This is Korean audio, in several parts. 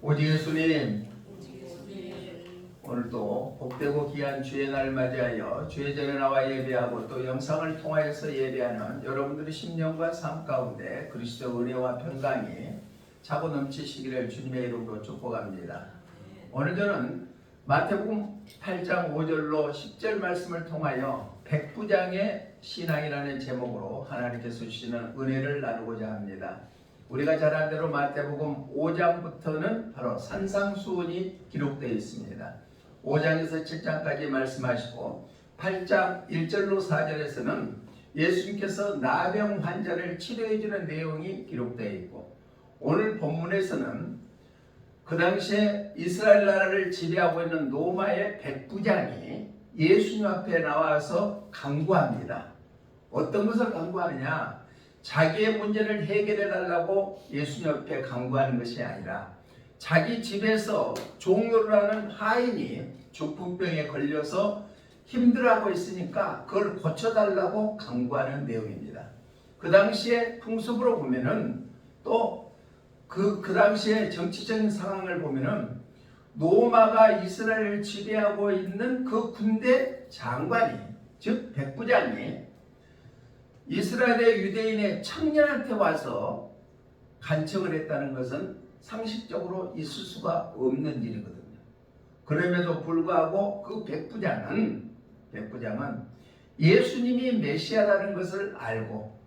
오직 예수님, 오늘도 복되고 귀한 주의 날 맞이하여 주의 전에 나와 예배하고 또 영상을 통하여서 예배하는 여러분들의 심령과 삶 가운데 그리스도 은혜와 평강이 차고 넘치시기를 주님의 이름으로 축복합니다. 오늘 저는 마태복음 8장 5절로 10절 말씀을 통하여 백부장의 신앙이라는 제목으로 하나님께서 주시는 은혜를 나누고자 합니다. 우리가 잘 아는 대로 마태복음 5장부터는 바로 산상수훈이 기록되어 있습니다. 5장에서 7장까지 말씀하시고 8장 1절로 4절에서는 예수님께서 나병 환자를 치료해 주는 내용이 기록되어 있고, 오늘 본문에서는 그 당시에 이스라엘 나라를 지배하고 있는 로마의 백부장이 예수님 앞에 나와서 간구합니다. 어떤 것을 간구하느냐? 자기의 문제를 해결해 달라고 예수님 앞에 간구하는 것이 아니라 자기 집에서 종로를 하는 하인이 중풍병에 걸려서 힘들어하고 있으니까 그걸 고쳐달라고 간구하는 내용입니다. 그 당시에 풍습으로 보면은 또 그 당시에 정치적인 상황을 보면은 로마가 이스라엘을 지배하고 있는 그 군대 장관이, 즉 백부장이 이스라엘의 유대인의 청년한테 와서 간청을 했다는 것은 상식적으로 있을 수가 없는 일이거든요. 그럼에도 불구하고 그 백부장은 예수님이 메시아라는 것을 알고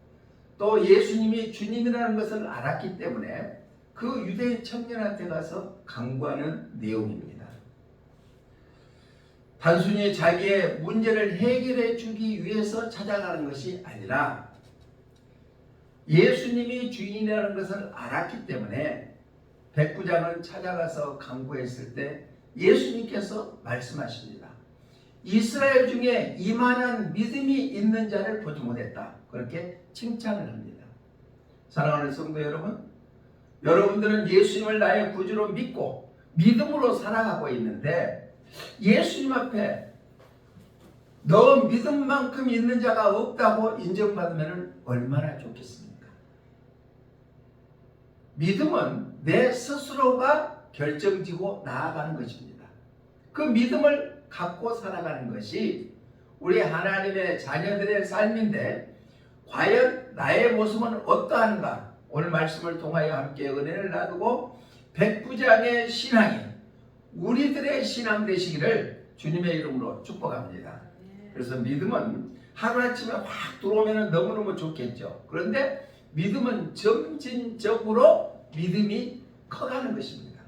또 예수님이 주님이라는 것을 알았기 때문에 그 유대인 청년한테 가서 간구하는 내용입니다. 단순히 자기의 문제를 해결해 주기 위해서 찾아가는 것이 아니라 예수님이 주인이라는 것을 알았기 때문에 백부장을 찾아가서 간구했을 때 예수님께서 말씀하십니다. 이스라엘 중에 이만한 믿음이 있는 자를 보지 못했다. 그렇게 칭찬을 합니다. 사랑하는 성도 여러분, 여러분들은 예수님을 나의 구주로 믿고 믿음으로 살아가고 있는데 예수님 앞에 너 믿음만큼 있는 자가 없다고 인정받으면 얼마나 좋겠습니까? 믿음은 내 스스로가 결정지고 나아가는 것입니다. 그 믿음을 갖고 살아가는 것이 우리 하나님의 자녀들의 삶인데 과연 나의 모습은 어떠한가? 오늘 말씀을 통하여 함께 은혜를 나누고 백부장의 신앙이 우리들의 신앙 되시기를 주님의 이름으로 축복합니다. 그래서 믿음은 하루아침에 확 들어오면 너무너무 좋겠죠. 그런데 믿음은 점진적으로 믿음이 커가는 것입니다.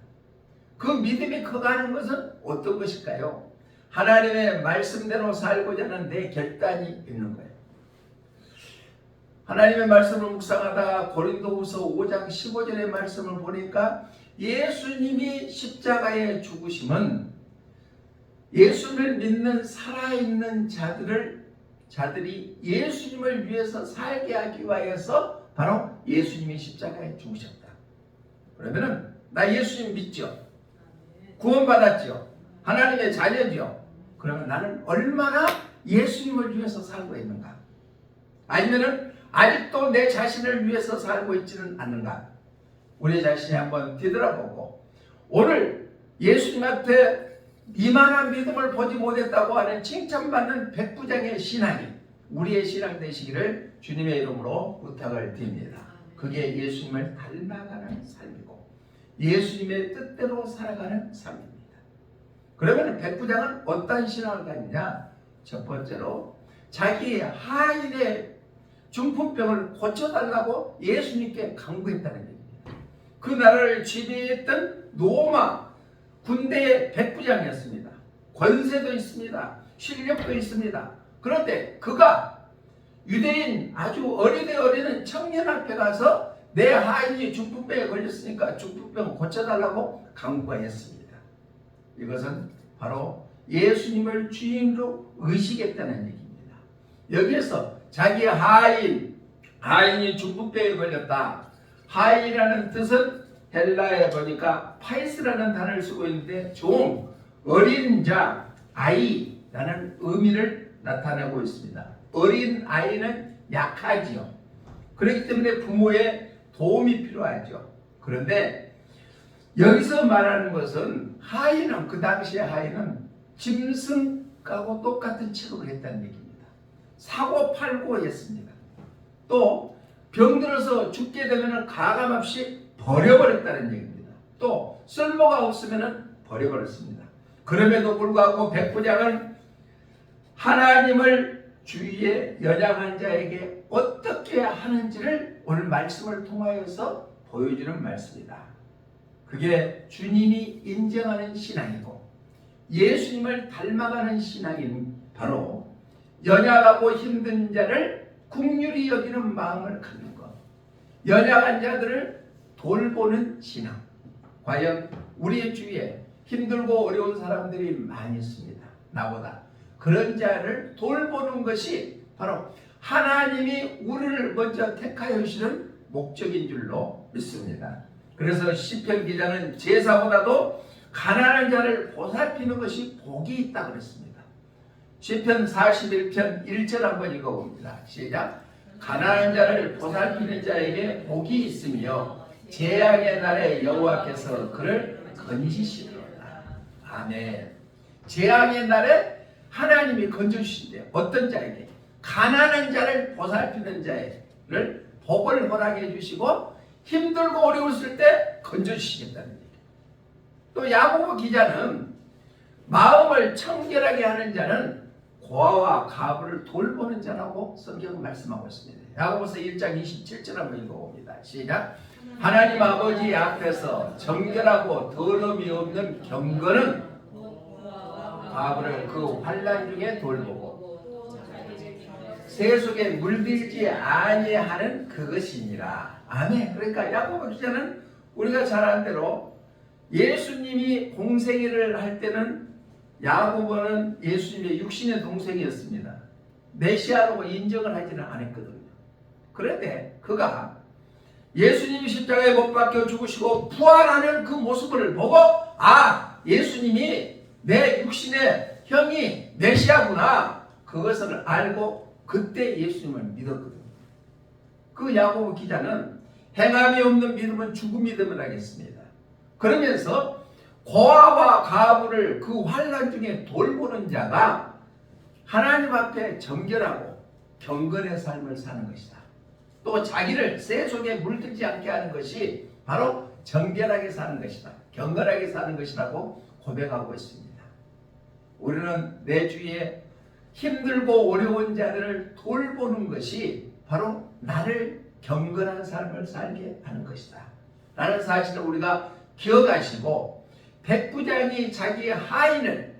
그 믿음이 커가는 것은 어떤 것일까요? 하나님의 말씀대로 살고자 하는 내 결단이 있는 거예요. 하나님의 말씀을 묵상하다가 고린도후서 5장 15절의 말씀을 보니까 예수님이 십자가에 죽으심은 예수를 믿는 살아있는 자들이 예수님을 위해서 살게 하기 위하여서 바로 예수님이 십자가에 죽으셨다. 그러면은 나 예수님 믿죠? 구원받았죠? 하나님의 자녀죠? 그러면 나는 얼마나 예수님을 위해서 살고 있는가? 아니면은 아직도 내 자신을 위해서 살고 있지는 않는가? 우리 자신이 한번 뒤돌아보고 오늘 예수님 앞에 이만한 믿음을 보지 못했다고 하는 칭찬받는 백부장의 신앙이 우리의 신앙 되시기를 주님의 이름으로 부탁을 드립니다. 그게 예수님을 닮아가는 삶이고 예수님의 뜻대로 살아가는 삶입니다. 그러면 백부장은 어떤 신앙을 가지냐? 첫 번째로 자기 하인의 중풍병을 고쳐달라고 예수님께 간구했다는 얘기입니다. 그 나라를 지배했던 로마 군대의 백부장이었습니다. 권세도 있습니다. 실력도 있습니다. 그런데 그가 유대인 아주 어리는 청년 앞에 가서 내 하인이 중풍병에 걸렸으니까 중풍병 고쳐달라고 간구했습니다. 이것은 바로 예수님을 주인으로 의식했다는 얘기입니다. 여기에서 자기 하인이 중풍병에 걸렸다. 하인이라는 뜻은 헬라에 보니까 파이스라는 단어를 쓰고 있는데 종, 어린 자, 아이라는 의미를 나타내고 있습니다. 어린 아이는 약하지요. 그렇기 때문에 부모의 도움이 필요하죠. 그런데 여기서 말하는 것은 하인은, 그 당시의 하인은 짐승하고 똑같은 취급을 했다는 얘기입니다. 사고 팔고 했습니다. 또 병들어서 죽게 되면 가감없이 버려버렸다는 얘기입니다. 또 쓸모가 없으면 버려버렸습니다. 그럼에도 불구하고 백부장은 하나님을 주위에 연약한 자에게 어떻게 하는지를 오늘 말씀을 통하여서 보여주는 말씀이다. 그게 주님이 인정하는 신앙이고 예수님을 닮아가는 신앙인 바로 연약하고 힘든 자를 긍휼히 여기는 마음을 갖는 것, 연약한 자들을 돌보는 신앙. 과연 우리의 주위에 힘들고 어려운 사람들이 많이 있습니다. 나보다. 그런 자를 돌보는 것이 바로 하나님이 우리를 먼저 택하여 주시는 목적인 줄로 믿습니다. 그래서 시편 기자는 제사보다도 가난한 자를 보살피는 것이 복이 있다고 그랬습니다. 시편 41편 1절 한번 읽어봅니다. 시작. 가난한 자를 보살피는 자에게 복이 있으며 재앙의 날에 여호와께서 그를 건지시리로다. 아멘. 재앙의 날에 하나님이 건져주신대요. 어떤 자에게? 가난한 자를 보살피는 자를 복을 허락해 주시고 힘들고 어려웠을 때 건져주시겠다는 얘기예요. 또 야고보 기자는 마음을 청결하게 하는 자는 고아와 가부를 돌보는 자라고 성경은 말씀하고 있습니다. 야고보서 1장 27절 한번 읽어봅니다. 시작. 하나님 아버지 앞에서 정결하고 더러움이 없는 경건은 가부를 그 환난 중에 돌보고 세속에 물들지 아니하는 그것이니라. 아멘. 그러니까 야고보 기자는 우리가 잘 아는 대로 예수님이 공생애를 할 때는 야고보는 예수님의 육신의 동생이었습니다. 메시아로 인정을 하지는 않았거든요. 그런데 그가 예수님이 십자가에 못 박혀 죽으시고 부활하는 그 모습을 보고 예수님이 내 육신의 형이 메시아구나, 그것을 알고 그때 예수님을 믿었거든요. 그 야고보 기자는 행함이 없는 믿음은 죽은 믿음을 하겠습니다. 그러면서 고아와 가부를 그 환난 중에 돌보는 자가 하나님 앞에 정결하고 경건의 삶을 사는 것이다. 또 자기를 새 속에 물들지 않게 하는 것이 바로 정결하게 사는 것이다. 경건하게 사는 것이라고 고백하고 있습니다. 우리는 내 주위에 힘들고 어려운 자들을 돌보는 것이 바로 나를 경건한 삶을 살게 하는 것이다 라는 사실을 우리가 기억하시고, 백부장이 자기의 하인을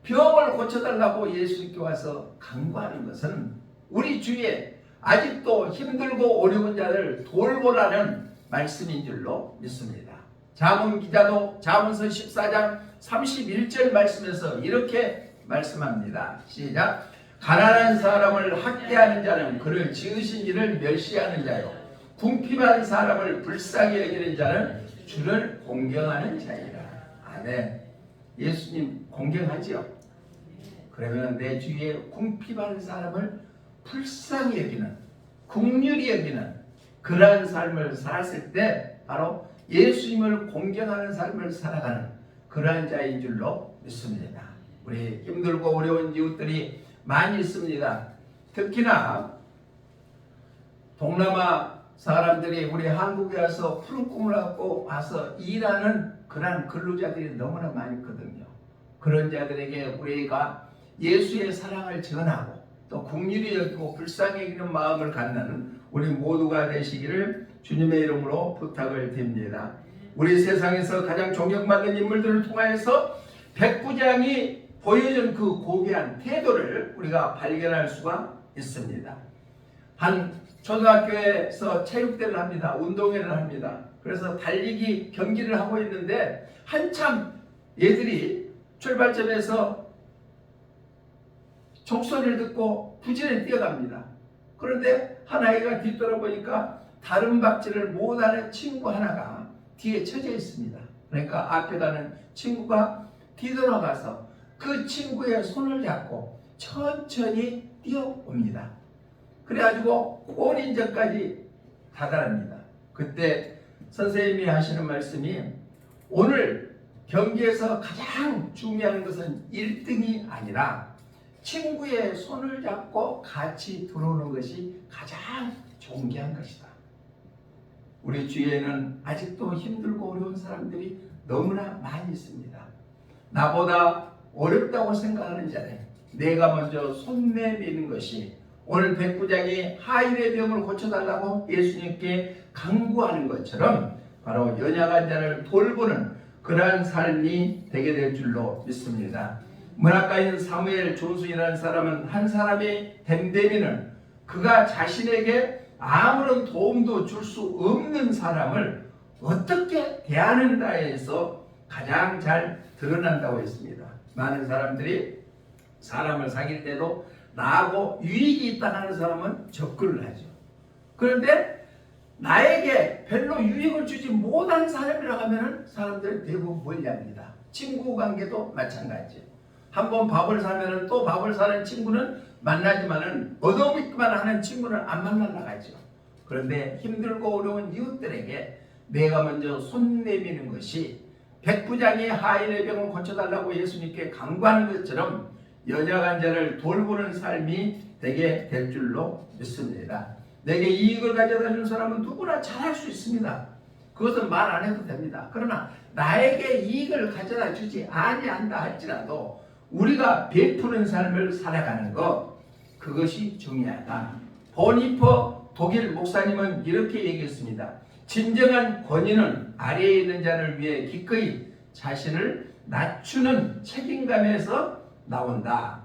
병을 고쳐달라고 예수님께 와서 간구하는 것은 우리 주위에 아직도 힘들고 어려운 자를 돌보라는 말씀인 줄로 믿습니다. 잠언 기자도 잠언서 14장 31절 말씀에서 이렇게 말씀합니다. 시작. 가난한 사람을 학대하는 자는 그를 지으신 이를 멸시하는 자요, 궁핍한 사람을 불쌍히 여기는 자는 주를 공경하는 자이라. 아멘. 예수님 공경하지요? 그러면 내 주위에 궁핍한 사람을 불쌍히 여기는, 긍휼히 여기는 그러한 삶을 살았을 때 바로 예수님을 공경하는 삶을 살아가는 그러한 자인 줄로 믿습니다. 우리 힘들고 어려운 이웃들이 많이 있습니다. 특히나 동남아 사람들이 우리 한국에 와서 푸른 꿈을 갖고 와서 일하는 그러한 근로자들이 너무나 많이 있거든요. 그런 자들에게 우리가 예수의 사랑을 전하고 또 긍휼히 여기고 불쌍히 여기는 마음을 갖는 우리 모두가 되시기를 주님의 이름으로 부탁을 드립니다. 우리 세상에서 가장 존경받는 인물들을 통하여서 백부장이 보여준 그 고귀한 태도를 우리가 발견할 수가 있습니다. 한 초등학교에서 체육대회를 합니다. 운동회를 합니다. 그래서 달리기 경기를 하고 있는데 한참 얘들이 출발점에서 종소리를 듣고 부지런히 뛰어갑니다. 그런데 한 아이가 뒤돌아보니까 다른 박질을 못하는 친구 하나가 뒤에 처져 있습니다. 그러니까 앞에 가는 친구가 뒤돌아가서 그 친구의 손을 잡고 천천히 뛰어옵니다. 그래가지고 골인전까지 다다릅니다. 그때 선생님이 하시는 말씀이 오늘 경기에서 가장 중요한 것은 1등이 아니라 친구의 손을 잡고 같이 들어오는 것이 가장 존귀한 것이다. 우리 주위에는 아직도 힘들고 어려운 사람들이 너무나 많이 있습니다. 나보다 어렵다고 생각하는 자는 내가 먼저 손 내미는 것이, 오늘 백부장이 하인의 병을 고쳐달라고 예수님께 간구하는 것처럼 바로 연약한 자를 돌보는 그러한 삶이 되게 될 줄로 믿습니다. 문학가인 사무엘 존슨이라는 사람은 한 사람이 됨되면은 그가 자신에게 아무런 도움도 줄 수 없는 사람을 어떻게 대하는가에서 가장 잘 드러난다고 했습니다. 많은 사람들이 사람을 사귈 때도 나하고 유익이 있다 하는 사람은 접근을 하죠. 그런데 나에게 별로 유익을 주지 못한 사람이라고 하면 사람들은 대부분 멀리합니다. 친구 관계도 마찬가지예요. 한번 밥을 사면 또 밥을 사는 친구는 만나지만은 얻어먹기만 하는 친구는 안 만나러 가죠. 그런데 힘들고 어려운 이웃들에게 내가 먼저 손 내미는 것이 백부장이 하인의 병을 고쳐달라고 예수님께 간구하는 것처럼 연약한 자를 돌보는 삶이 되게 될 줄로 믿습니다. 내게 이익을 가져다 준 사람은 누구나 잘할 수 있습니다. 그것은 말 안 해도 됩니다. 그러나 나에게 이익을 가져다 주지 아니한다 할지라도 우리가 베푸는 삶을 살아가는 것, 그것이 중요하다. 보니퍼 독일 목사님은 이렇게 얘기했습니다. 진정한 권위는 아래에 있는 자를 위해 기꺼이 자신을 낮추는 책임감에서 나온다.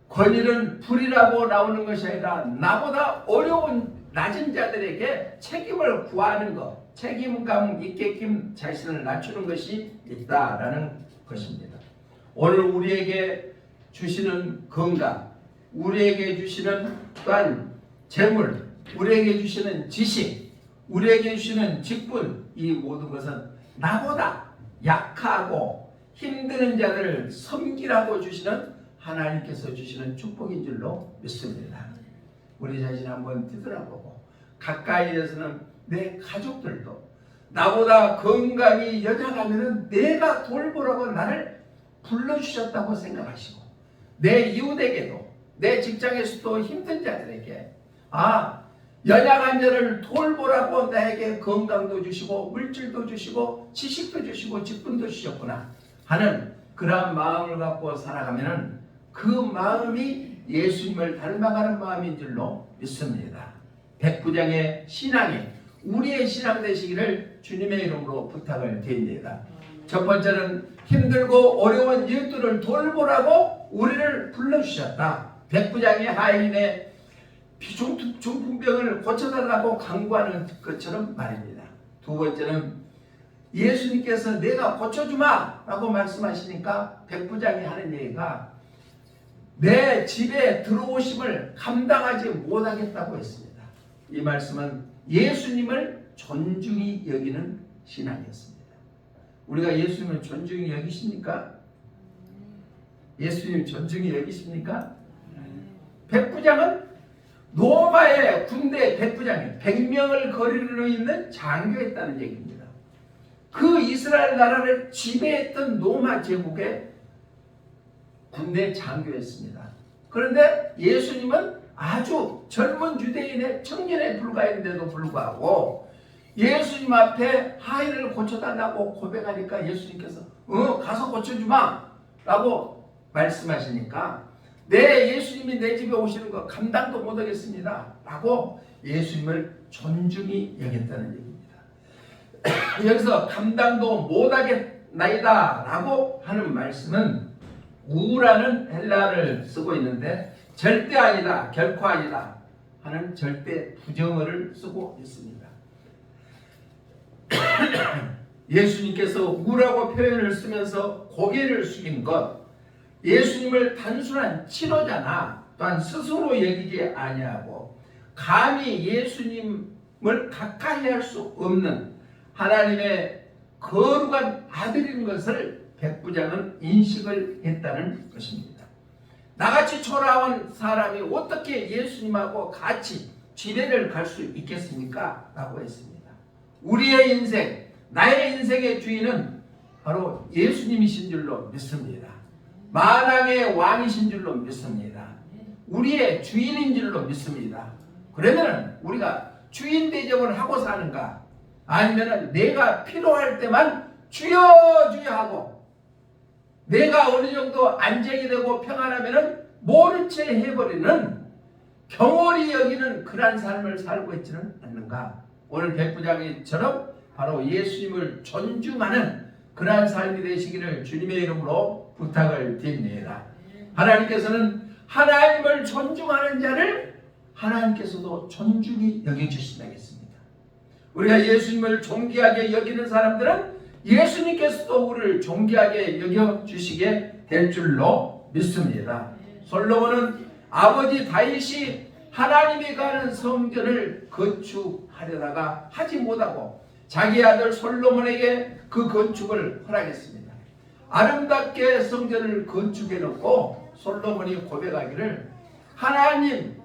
권위는 불이라고 나오는 것이 아니라 나보다 어려운 낮은 자들에게 책임을 구하는 것, 책임감 있게끔 자신을 낮추는 것이 있다라는 것입니다. 오늘 우리에게 주시는 건강, 우리에게 주시는 또한 재물, 우리에게 주시는 지식, 우리에게 주시는 직분, 이 모든 것은 나보다 약하고 힘드는 자를 섬기라고 주시는 하나님께서 주시는 축복인 줄로 믿습니다. 우리 자신 한번 뒤돌아보고 가까이에서는 내 가족들도 나보다 건강이 연약하면 내가 돌보라고 나를 불러주셨다고 생각하시고, 내 이웃에게도, 내 직장에서도 힘든 자들에게 연약한 자를 돌보라고 나에게 건강도 주시고 물질도 주시고 지식도 주시고 직분도 주셨구나 하는 그러한 마음을 갖고 살아가면 그 마음이 예수님을 닮아가는 마음인 줄로 믿습니다. 백부장의 신앙이 우리의 신앙 되시기를 주님의 이름으로 부탁을 드립니다. 첫 번째는 힘들고 어려운 이웃들을 돌보라고 우리를 불러주셨다. 백부장의 하인의 중풍병을 고쳐달라고 간구하는 것처럼 말입니다. 두 번째는 예수님께서 내가 고쳐주마 라고 말씀하시니까 백부장이 하는 얘기가 내 집에 들어오심을 감당하지 못하겠다고 했습니다. 이 말씀은 예수님을 존중히 여기는 신앙이었습니다. 우리가 예수님을 존중히 여기십니까? 예수님 존중히 여기십니까? 백부장은 로마의 군대 백부장이 100명을 거리로 있는 장교였다는 얘기입니다. 그 이스라엘 나라를 지배했던 로마 제국의 군대 장교였습니다. 그런데 예수님은 아주 젊은 유대인의 청년에 불과했는데도 불구하고 예수님 앞에 하인을 고쳐달라고 고백하니까 예수님께서 가서 고쳐주마 라고 말씀하시니까 네, 예수님이 내 집에 오시는 거 감당도 못하겠습니다 라고 예수님을 존중히 여겼다는 얘기입니다. 여기서 감당도 못하겠나이다 라고 하는 말씀은 우라는 헬라어를 쓰고 있는데 절대 아니다, 결코 아니다 하는 절대 부정어를 쓰고 있습니다. 예수님께서 우라고 표현을 쓰면서 고개를 숙인 것, 예수님을 단순한 치료자나 또한 스스로 여기지 아니하고 감히 예수님을 가까이 할 수 없는 하나님의 거룩한 아들인 것을 백부장은 인식을 했다는 것입니다. 나같이 초라한 사람이 어떻게 예수님하고 같이 지배를 갈 수 있겠습니까? 라고 했습니다. 우리의 인생, 나의 인생의 주인은 바로 예수님이신 줄로 믿습니다. 만왕의 왕이신 줄로 믿습니다. 우리의 주인인 줄로 믿습니다. 그러면 우리가 주인 대접을 하고 사는가? 아니면 내가 필요할 때만 주여 주여 하고 내가 어느 정도 안정이 되고 평안하면 모른 채 해버리는 경홀히 여기는 그러한 삶을 살고 있지는 않는가? 오늘 백부장이처럼 바로 예수님을 존중하는 그러한 삶이 되시기를 주님의 이름으로 부탁을 드립니다. 하나님께서는 하나님을 존중하는 자를 하나님께서도 존중히 여겨주신다겠습니다. 우리가 예수님을 존귀하게 여기는 사람들은 예수님께서도 우리를 존귀하게 여겨주시게 될 줄로 믿습니다. 솔로몬은 아버지 다윗이 하나님이 가는 성전을 건축하려다가 하지 못하고 자기 아들 솔로몬에게 그 건축을 허락했습니다. 아름답게 성전을 건축해 놓고 솔로몬이 고백하기를 하나님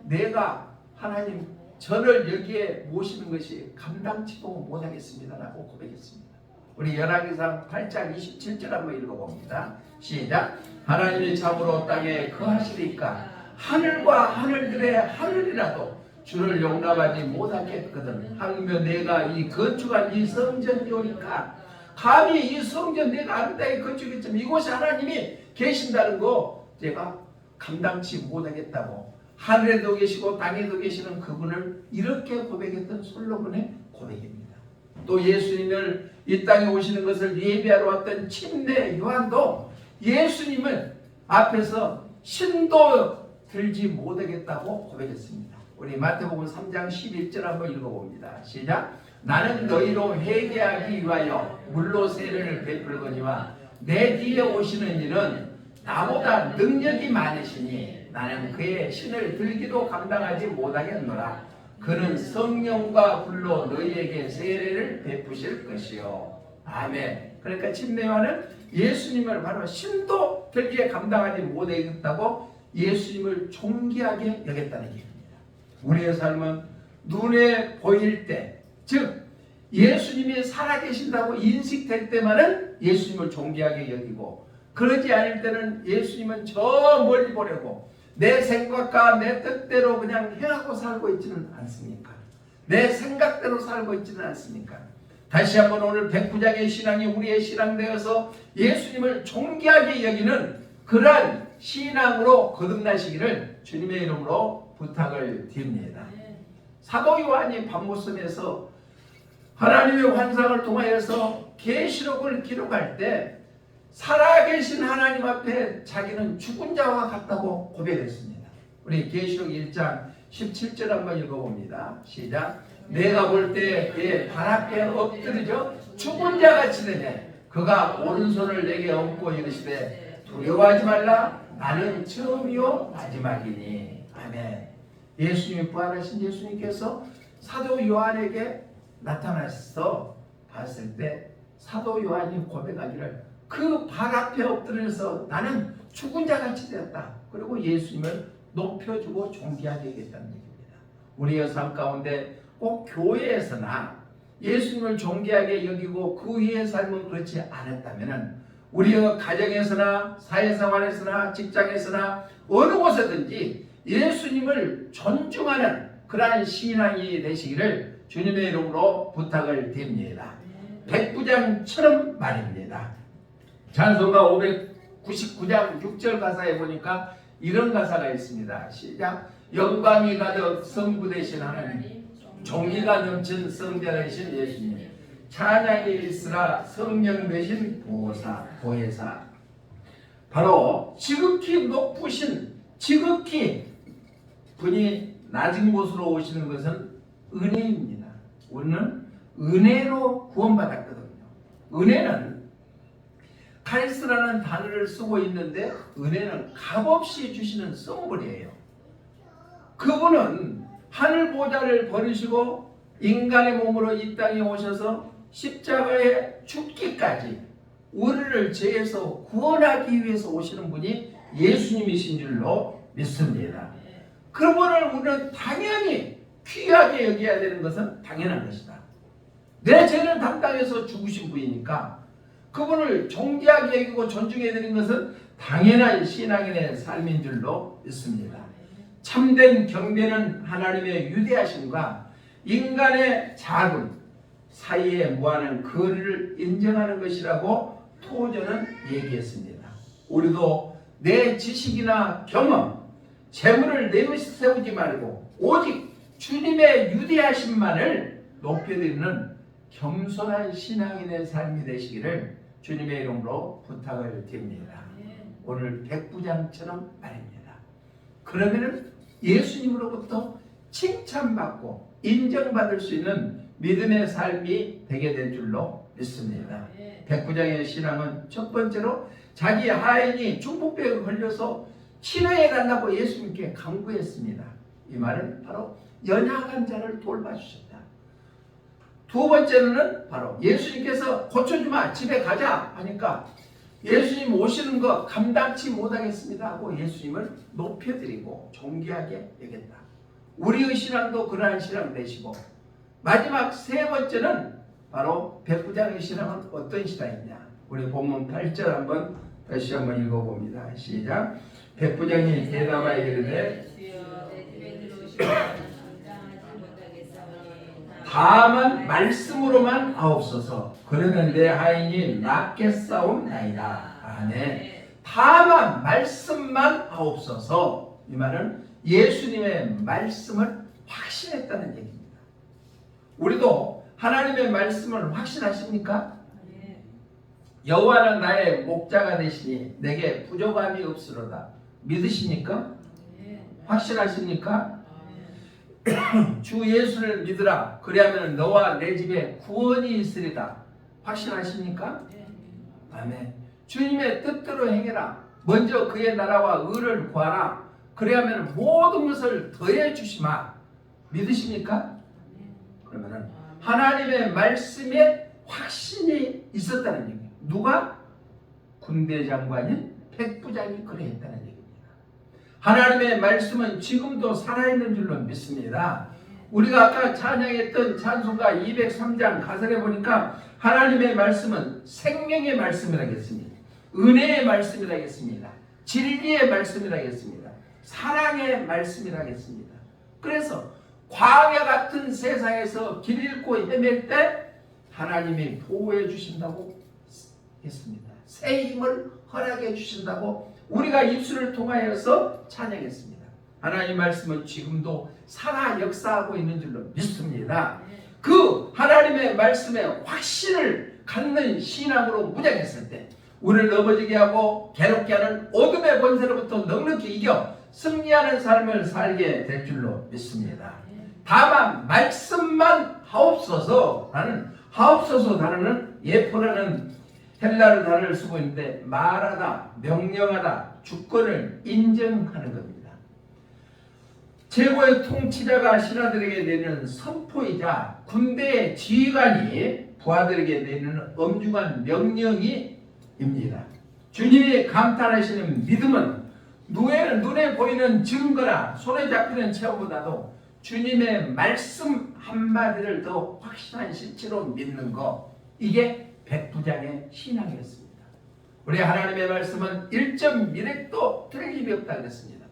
하나님 저를 여기에 모시는 것이 감당치도 못하겠습니다 라고 고백했습니다. 우리 열왕기상 8장 27절 한번 읽어봅니다. 시작. 하나님이 참으로 땅에 거하시리까 하늘과 하늘들의 하늘이라도 주를 용납하지 못하겠거든. 하물며 내가 이 건축한 이 성전이오니까 감히 이 성전 내가 아름답게 건축했지만 이곳에 하나님이 계신다는 거 제가 감당치 못하겠다고 하늘에도 계시고 땅에도 계시는 그분을 이렇게 고백했던 솔로몬의 고백입니다. 또 예수님을 이 땅에 오시는 것을 예비하러 왔던 침례 요한도 예수님을 앞에서 신도 들지 못하겠다고 고백했습니다. 우리 마태복음 3장 11절 한번 읽어봅니다. 시작. 나는 너희로 회개하기 위하여 물로 세례를 베풀거니와 내 뒤에 오시는 이는 나보다 능력이 많으시니 나는 그의 신을 들기도 감당하지 못하겠노라. 그는 성령과 불로 너희에게 세례를 베푸실 것이요. 아멘. 그러니까 침례요한은 예수님을 바로 신도 들기에 감당하지 못하겠다고 예수님을 존귀하게 여겼다는 얘기입니다. 우리의 삶은 눈에 보일 때, 즉 예수님이 살아계신다고 인식될 때만은 예수님을 존귀하게 여기고 그러지 않을 때는 예수님은 저 멀리 보려고 내 생각과 내 뜻대로 그냥 행하고 살고 있지는 않습니까? 내 생각대로 살고 있지는 않습니까? 다시 한번 오늘 백부장의 신앙이 우리의 신앙 되어서 예수님을 존귀하게 여기는 그러한 신앙으로 거듭나시기를 주님의 이름으로 부탁을 드립니다. 사도 요한이 pat모섬에서 하나님의 환상을 통하여서 계시록을 기록할 때 살아계신 하나님 앞에 자기는 죽은 자와 같다고 고백했습니다. 우리 계시록 1장 17절 한번 읽어봅니다. 시작. 내가 볼 때 그의 발 앞에 엎드려져 죽은 자같이 되네. 그가 오른손을 내게 얹고 이르시되 두려워하지 말라. 나는 처음이요 마지막이니. 아멘. 예수님이 부활하신 예수님께서 사도 요한에게 나타나서 봤을 때 사도 요한이 고백하기를 그 발 앞에 엎드려서 나는 죽은 자같이 되었다. 그리고 예수님을 높여주고 존귀하게 했다는 얘기입니다. 우리의 삶 가운데 꼭 교회에서나 예수님을 존귀하게 여기고 그 위의 삶은 그렇지 않았다면 우리의 가정에서나 사회생활에서나 직장에서나 어느 곳에든지 예수님을 존중하는 그러한 신앙이 되시기를 주님의 이름으로 부탁을 드립니다. 백부장처럼 말입니다. 찬송가 599장 6절 가사에 보니까 이런 가사가 있습니다. 시작. 영광이 가득 성부 되신 하나님, 종기가 넘친 성자되신 예수님, 찬양이 있으라 성령 되신 보혜사. 바로 지극히 높으신 지극히 분이 낮은 곳으로 오시는 것은 은혜입니다. 우리는 은혜로 구원받았거든요. 은혜는 카리스라는 단어를 쓰고 있는데 은혜는 값없이 주시는 선물이에요. 그분은 하늘 보좌를 버리시고 인간의 몸으로 이 땅에 오셔서 십자가에 죽기까지 우리를 죄에서 구원하기 위해서 오시는 분이 예수님이신 줄로 믿습니다. 그분을 우리는 당연히 귀하게 여겨야 되는 것은 당연한 것이다. 내 죄를 담당해서 죽으신 분이니까 그분을 존귀하게 여기고 존중해 드린 것은 당연한 신앙인의 삶인 줄로 믿습니다. 참된 경배는 하나님의 위대하심과 인간의 작은 사이에 무한한 거리를 인정하는 것이라고 토저는 얘기했습니다. 우리도 내 지식이나 경험, 재물을 내세우지 말고 오직 주님의 위대하심만을 높여드리는 겸손한 신앙인의 삶이 되시기를 주님의 이름으로 부탁을 드립니다. 오늘 백부장처럼 말입니다. 그러면은 예수님으로부터 칭찬받고 인정받을 수 있는 믿음의 삶이 되게 될 줄로 믿습니다. 백부장의 신앙은 첫 번째로 자기 하인이 중풍병에 걸려서 치료해 달라고 예수님께 간구했습니다. 이 말은 바로 연약한 자를 돌봐주셨다. 두 번째는 바로 예수님께서 고쳐주마 집에 가자 하니까 예수님 오시는 거 감당치 못하겠습니다 하고 예수님을 높여드리고 존귀하게 여겼다. 우리의 신앙도 그러한 신앙 되시고, 마지막 세 번째는 바로 백부장의 신앙은 어떤 신앙이냐. 우리 본문 8절 한번 다시 한번 읽어봅니다. 시작. 백부장이 대답하여 이르되 다만 말씀으로만 하옵소서. 그러면 내 하인이 낫겠사옵나이다. 아멘. 다만 말씀만 하옵소서. 이 말은 예수님의 말씀을 확신했다는 얘기입니다. 우리도 하나님의 말씀을 확신하십니까? 여호와는 나의 목자가 되시니 내게 부족함이 없으로다. 믿으십니까? 확신하십니까? 주 예수를 믿으라. 그리하면 너와 내 집에 구원이 있으리다. 확신하십니까? 아멘. 주님의 뜻대로 행해라. 먼저 그의 나라와 의를 구하라. 그리하면 모든 것을 더해 주시마. 믿으십니까? 그러면은 하나님의 말씀에 확신이 있었다는 얘기예요. 누가? 군대 장관인 백부장이 그랬다는 얘기입니다. 하나님의 말씀은 지금도 살아있는 줄로 믿습니다. 우리가 아까 찬양했던 찬송가 203장 가설에 보니까 하나님의 말씀은 생명의 말씀이라겠습니다. 은혜의 말씀이라겠습니다. 진리의 말씀이라겠습니다. 사랑의 말씀이라겠습니다. 그래서 광야 같은 세상에서 길 잃고 헤맬 때 하나님이 보호해 주신다고 했습니다. 새 힘을 허락해 주신다고 우리가 입술을 통하여서 찬양했습니다. 하나님 말씀은 지금도 살아 역사하고 있는 줄로 믿습니다. 그 하나님의 말씀에 확신을 갖는 신앙으로 무장했을 때 우리를 넘어지게 하고 괴롭게 하는 어둠의 권세로부터 넉넉히 이겨 승리하는 삶을 살게 될 줄로 믿습니다. 다만 말씀만 하옵소서라는 하옵소서 단어는 예포라는 헬라어 단어를 쓰고 있는데 말하다, 명령하다, 주권을 인정하는 겁니다. 최고의 통치자가 신하들에게 내리는 선포이자 군대의 지휘관이 부하들에게 내리는 엄중한 명령입니다. 주님이 감탄하시는 믿음은 눈에 보이는 증거나 손에 잡히는 체험보다도 주님의 말씀 한마디를 더 확실한 실체로 믿는 것, 이게 백부장의 신앙이었습니다. 우리 하나님의 말씀은 1.1획도 틀림이 없다고 했습니다.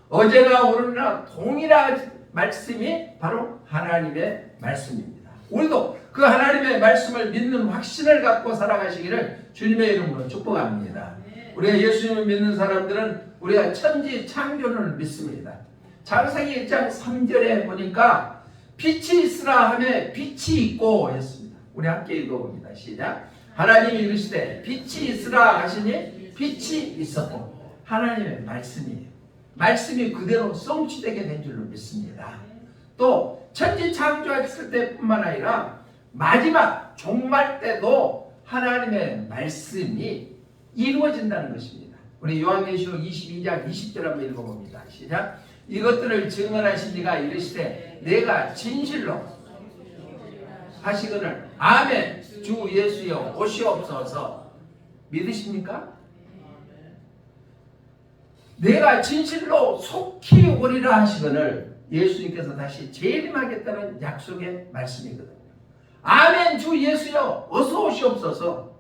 어제나 오늘나 동일한 말씀이 바로 하나님의 말씀입니다. 우리도 그 하나님의 말씀을 믿는 확신을 갖고 살아가시기를 주님의 이름으로 축복합니다. 우리가 예수님을 믿는 사람들은 우리가 천지 창조를 믿습니다. 창세기 1장 3절에 보니까 빛이 있으라 하며 빛이 있고 했습니다. 우리 함께 읽어봅니다. 시작. 하나님이 이르시되 빛이 있으라 하시니 빛이 있었고, 하나님의 말씀이에요. 말씀이 그대로 성취되게 된 줄로 믿습니다. 또 천지 창조했을 때뿐만 아니라 마지막 종말 때도 하나님의 말씀이 이루어진다는 것입니다. 우리 요한계시록 22장 20절 한번 읽어봅니다. 시작. 이것들을 증언하신 이가 이르시되 내가 진실로 하시거늘 아멘. 주 예수여 오시옵소서. 믿으십니까? 내가 진실로 속히 오리라 하시거늘 예수님께서 다시 재림하겠다는 약속의 말씀이거든요. 아멘 주 예수여 어서 오시옵소서.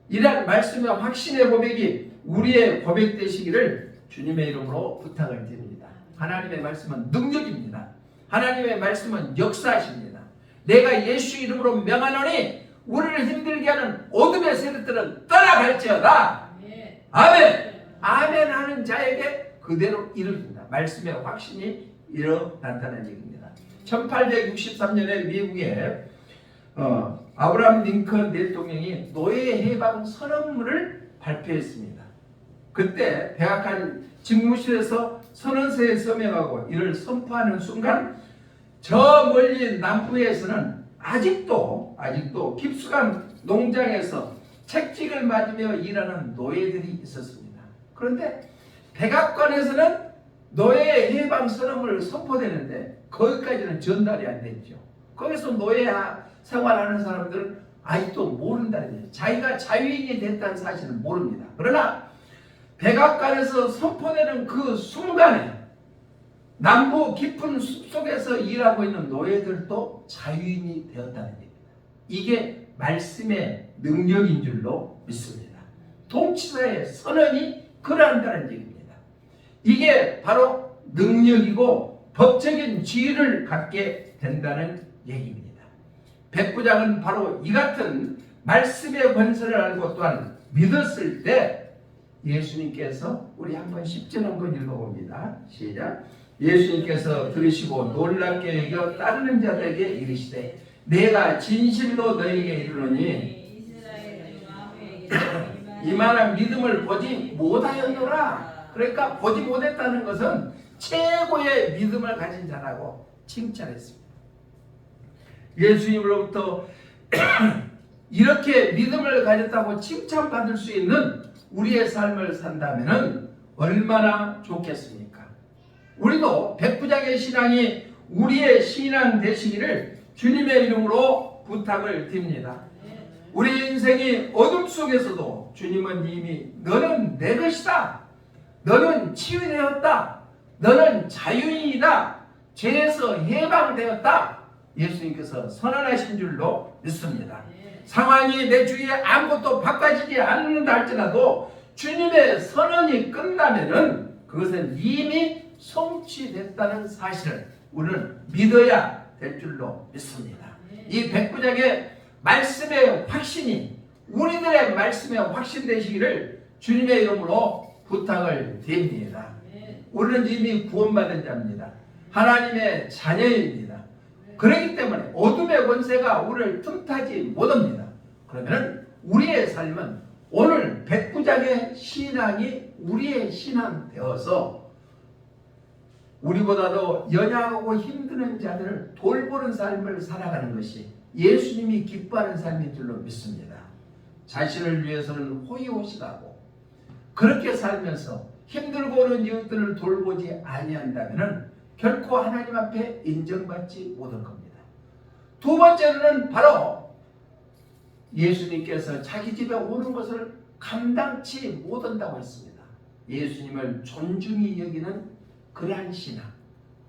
이러한 말씀의 확신의 고백이 우리의 고백 되시기를 주님의 이름으로 부탁을 드립니다. 하나님의 말씀은 능력입니다. 하나님의 말씀은 역사하십니다. 내가 예수 이름으로 명하노니 우리를 힘들게 하는 어둠의 세력들은 떠나갈지어다. 아멘. 아멘 하는 자에게 그대로 이루어진다. 말씀의 확신이 일어난다는 얘기입니다. 1863년에 미국에 아브라함 링컨 대통령이 노예 해방 선언문을 발표했습니다. 그때 백악관 직무실에서 선언서에 서명하고 이를 선포하는 순간 저 멀리 남부에서는 아직도 깊숙한 농장에서 채찍을 맞으며 일하는 노예들이 있었습니다. 그런데 백악관에서는 노예 해방 선언을 선포되는데 거기까지는 전달이 안 됐죠. 거기서 노예 생활하는 사람들은 아직도 모른다는 얘기예요. 자기가 자유인이 됐다는 사실을 모릅니다. 그러나 백악관에서 선포되는 그 순간에 남부 깊은 숲속에서 일하고 있는 노예들도 자유인이 되었다는 얘기입니다. 이게 말씀의 능력인 줄로 믿습니다. 통치자의 선언이 그러한다는 얘기입니다. 이게 바로 능력이고 법적인 지위를 갖게 된다는 얘기입니다. 백부장은 바로 이 같은 말씀의 권세를 알고 또한 믿었을 때 예수님께서 우리 한번 10절 한번 읽어봅니다. 시작. 예수님께서 들으시고 놀랍게 여겨 따르는 자들에게 이르시되 내가 진실로 너희에게 이르노니 이만한 믿음을 보지 못하였노라. 그러니까 보지 못했다는 것은 최고의 믿음을 가진 자라고 칭찬했습니다. 예수님으로부터 이렇게 믿음을 가졌다고 칭찬받을 수 있는 우리의 삶을 산다면 얼마나 좋겠습니까? 우리도 백부장의 신앙이 우리의 신앙 되시기를 주님의 이름으로 부탁을 드립니다. 우리 인생이 어둠 속에서도 주님은 이미 너는 내 것이다. 너는 치유되었다. 너는 자유인이다. 죄에서 해방되었다. 예수님께서 선언하신 줄로 믿습니다. 상황이 내 주위에 아무것도 바꿔지지 않는다 할지라도 주님의 선언이 끝나면은 그것은 이미 성취됐다는 사실을 우리는 믿어야 될 줄로 믿습니다. 이 백부장의 말씀의 확신이 우리들의 말씀의 확신 되시기를 주님의 이름으로 부탁을 드립니다. 우리는 이미 구원받은 자입니다. 하나님의 자녀입니다. 그렇기 때문에 어둠의 권세가 우리를 틈타지 못합니다. 그러면 우리의 삶은 오늘 백부장의 신앙이 우리의 신앙 되어서 우리보다도 연약하고 힘드는 자들을 돌보는 삶을 살아가는 것이 예수님이 기뻐하는 삶인 줄로 믿습니다. 자신을 위해서는 호의호식하고 그렇게 살면서 힘들고 오는 이웃들을 돌보지 아니한다면 결코 하나님 앞에 인정받지 못할 겁니다. 두 번째는 바로 예수님께서 자기 집에 오는 것을 감당치 못한다고 했습니다. 예수님을 존중히 여기는 그러한 신앙,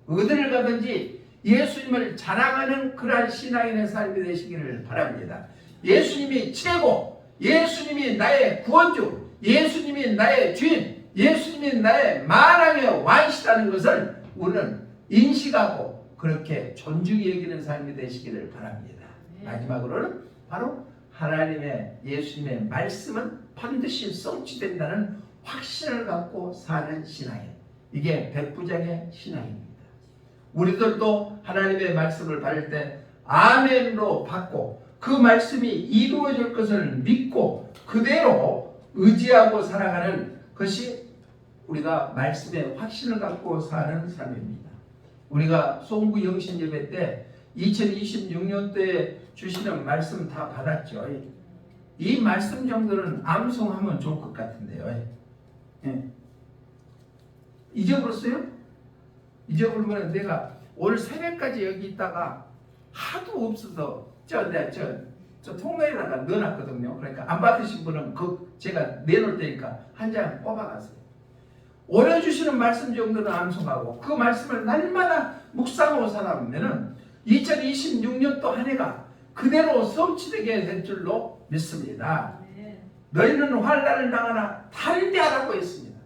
어디를 가든지 예수님을 자랑하는 그러한 신앙인의 삶이 되시기를 바랍니다. 예수님이 최고, 예수님이 나의 구원주, 예수님이 나의 주인, 예수님이 나의 만왕의 왕이시라는 것을 우리는 인식하고 그렇게 존중히 여기는 삶이 되시기를 바랍니다. 마지막으로는 바로 하나님의 예수님의 말씀은 반드시 성취된다는 확신을 갖고 사는 신앙이에요. 이게 백부장의 신앙입니다. 우리들도 하나님의 말씀을 받을 때 아멘으로 받고 그 말씀이 이루어질 것을 믿고 그대로 의지하고 살아가는 것이 우리가 말씀의 확신을 갖고 사는 삶입니다. 우리가 송구 영신 예배 때 2026년도에 주시는 말씀 다 받았죠. 이 말씀 정도는 암송하면 좋을 것 같은데요. 예. 잊어버렸어요? 잊어버리면 내가 오늘 새벽까지 여기 있다가 하도 없어서 저 통로에다가 넣어놨거든요. 그러니까 안 받으신 분은 제가 내놓을 테니까 한 장 뽑아가세요. 오래 주시는 말씀 정도는 암송하고 그 말씀을 날마다 묵상하고 살아보면은 2026년도 한 해가 그대로 성취되게 될 줄로 믿습니다. 너희는 환난을 당하나 담대하라고 했습니다.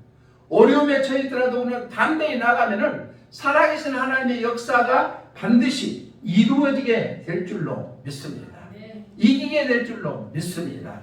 어려움에 처했더라도 오늘 담대히 나가면은 살아계신 하나님의 역사가 반드시 이루어지게 될 줄로 믿습니다. 이기게 될 줄로 믿습니다.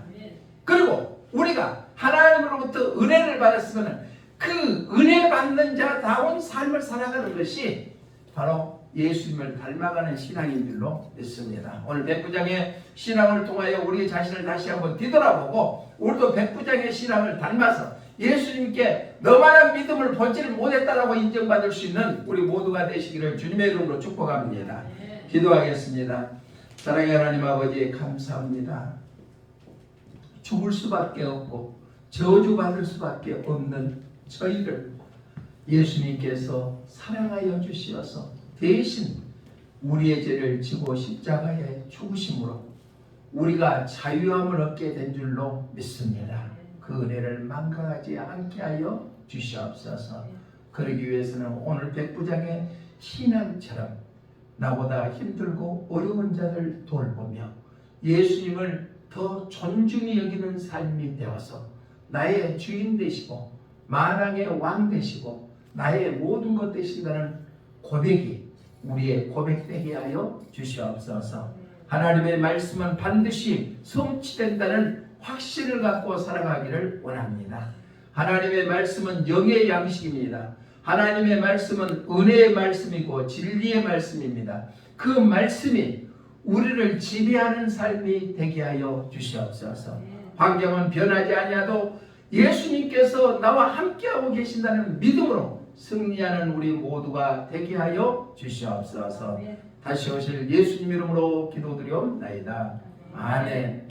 그리고 우리가 하나님으로부터 은혜를 받았으면 그 은혜 받는 자다운 삶을 살아가는 것이 바로 예수님을 닮아가는 신앙인 줄로 믿습니다. 오늘 백부장의 신앙을 통하여 우리 자신을 다시 한번 뒤돌아보고 우리도 백부장의 신앙을 닮아서 예수님께 너만한 믿음을 보지를 못했다라고 인정받을 수 있는 우리 모두가 되시기를 주님의 이름으로 축복합니다. 기도하겠습니다. 사랑의 하나님 아버지 감사합니다. 죽을 수밖에 없고 저주받을 수밖에 없는 저희를 예수님께서 사랑하여 주시어서 대신 우리의 죄를 지고 십자가에 죽으심으로 우리가 자유함을 얻게 된 줄로 믿습니다. 그 은혜를 망각하지 않게 하여 주시옵소서. 그러기 위해서는 오늘 백부장의 신앙처럼 나보다 힘들고 어려운 자를 돌보며 예수님을 더 존중히 여기는 삶이 되어서 나의 주인 되시고 만왕의 왕 되시고 나의 모든 것 되신다는 고백이 우리의 고백되게 하여 주시옵소서. 하나님의 말씀은 반드시 성취된다는 확신을 갖고 살아가기를 원합니다. 하나님의 말씀은 영의 양식입니다. 하나님의 말씀은 은혜의 말씀이고 진리의 말씀입니다. 그 말씀이 우리를 지배하는 삶이 되게 하여 주시옵소서. 환경은 변하지 아니하도 예수님께서 나와 함께하고 계신다는 믿음으로 승리하는 우리 모두가 되게 하여 주시옵소서. 다시 오실 예수님 이름으로 기도드리옵나이다. 아멘.